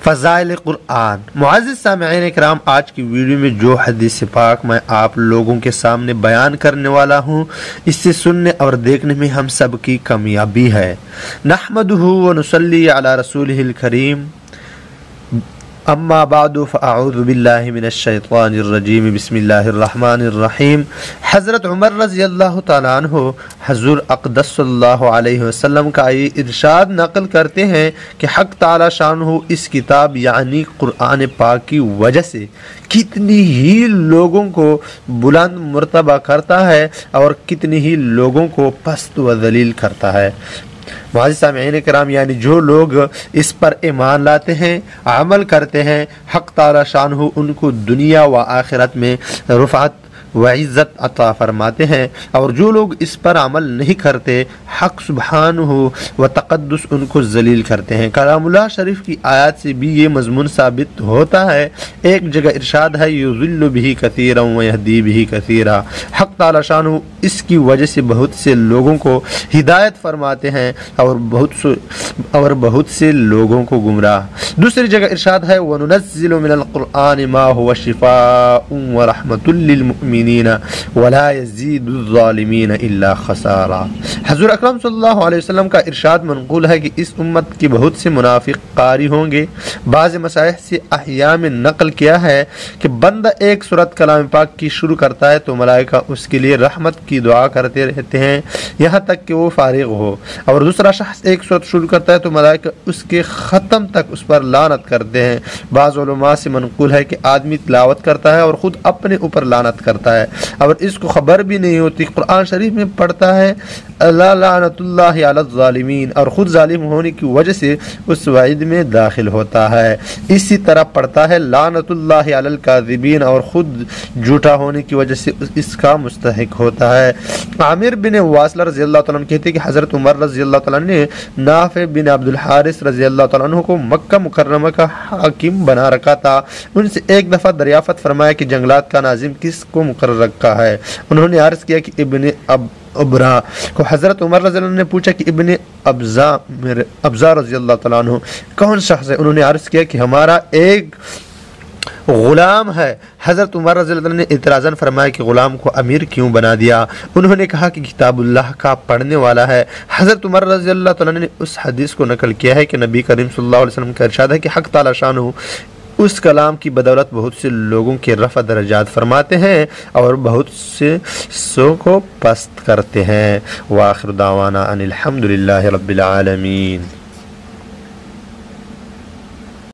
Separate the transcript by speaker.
Speaker 1: فضائل قرآن۔ معزز سامعین اکرام، آج کی ویڈیو میں جو حدیث پاک میں آپ لوگوں کے سامنے بیان کرنے والا ہوں، اس سے سننے اور دیکھنے میں ہم سب کی کامیابی ہے۔ نحمدہ و نصلی علی رسولہ الکریم، اما بعد فاعوذ باللہ من الشیطان الرجیم، بسم اللہ الرحمن الرحیم۔ حضرت عمر رضی اللہ تعالیٰ عنہ حضور اقدس صلی اللہ علیہ وسلم کا یہ ارشاد نقل کرتے ہیں کہ حق تعالی شانہ اس کتاب یعنی قرآن پاک کی وجہ سے کتنی ہی لوگوں کو بلند مرتبہ کرتا ہے اور کتنی ہی لوگوں کو پست و ذلیل کرتا ہے۔ معزز سامعین کرام، یعنی جو لوگ اس پر ایمان لاتے ہیں، عمل کرتے ہیں، حق تعالی شانہ ان کو دنیا و آخرت میں رفعت و عزت عطا فرماتے ہیں، اور جو لوگ اس پر عمل نہیں کرتے، حق سبحانہ و تقدس ان کو ذلیل کرتے ہیں۔ کلام اللہ شریف کی آیات سے بھی یہ مضمون ثابت ہوتا ہے۔ ایک جگہ ارشاد ہے، یضل بہ کثیرا و یہدی بہ کثیرا، حق تعالی شانہ اس کی وجہ سے بہت سے لوگوں کو ہدایت فرماتے ہیں اور بہت سے لوگوں کو گمراہ۔ دوسری جگہ ارشاد ہے، وَنُنَزِّلُ مِنَ الْقُرْآنِ مَا هُوَ شِفَاءٌ وَرَحْمَةٌ لِّلْمُؤْمِنِينَ وَلَا يَزِيدُ الظَّالِمِينَ إِلَّا خَسَارًا۔ حضور اکرم صلی اللہ علیہ وسلم کا ارشاد منقول ہے کہ اس امت کے بہت سے منافق قاری ہوں گے۔ بعض مصاحف سے احیاء میں نقل کیا ہے کہ بندہ ایک سورت کلام پاک کی شروع کرتا ہے تو ملائکہ اس کے لیے رحمت کی دعا کرتے رہتے ہیں یہاں تک کہ وہ فارغ ہو، اور دوسرا شخص ایک سورت شروع کرتا ہے تو ملائکہ اس کے ختم تک اس پر لعنت کرتے ہیں۔ بعض علماء سے منقول ہے کہ آدمی تلاوت کرتا ہے اور خود اپنے اوپر لعنت کرتا ہے اور اس کو خبر بھی نہیں ہوتی۔ قرآن شریف میں پڑھتا ہے اللہ لعنت اللہ علی الظالمین، اور خود ظالم ہونے کی وجہ سے اس وعید میں داخل ہوتا ہے۔ اسی طرح پڑھتا ہے لعنت اللہ علی الکاذبین، اور خود جھوٹا ہونے کی وجہ سے اس کا مستحق ہوتا ہے۔ عامر بن واصلہ رضی اللہ تعالیٰ عنہ کہتے ہیں کہ حضرت عمر رضی اللہ تعالیٰ عنہ نے نافع بن عبد الحارث رضی اللہ تعالیٰ عنہ کو مکہ مکرمہ کا حاکم بنا رکھا تھا۔ ان سے ایک دفعہ دریافت فرمایا کہ جنگلات کا ناظم کس کو مقرر رکھا ہے؟ انہوں نے عرض کیا کہ ابن ابرا کو۔ حضرت عمر رضی اللہ عنہ نے پوچھا کہ ابن ابزا رضی اللہ تعالیٰ عنہ کون شخص ہے؟ انہوں نے عرض کیا کہ ہمارا ایک غلام ہے۔ حضرت عمر رضی اللہ عنہ نے اعتراضاً فرمایا کہ غلام کو امیر کیوں بنا دیا؟ انہوں نے کہا کہ کتاب اللہ کا پڑھنے والا ہے۔ حضرت عمر رضی اللہ تعالیٰ عنہ نے اس حدیث کو نقل کیا ہے کہ نبی کریم صلی اللہ علیہ وسلم کا ارشاد ہے کہ حق تعالی شانہ اس کلام کی بدولت بہت سے لوگوں کے رفع درجات فرماتے ہیں اور بہت سے کو پست کرتے ہیں۔ وآخر دعوانا ان الحمد للہ رب العالمین۔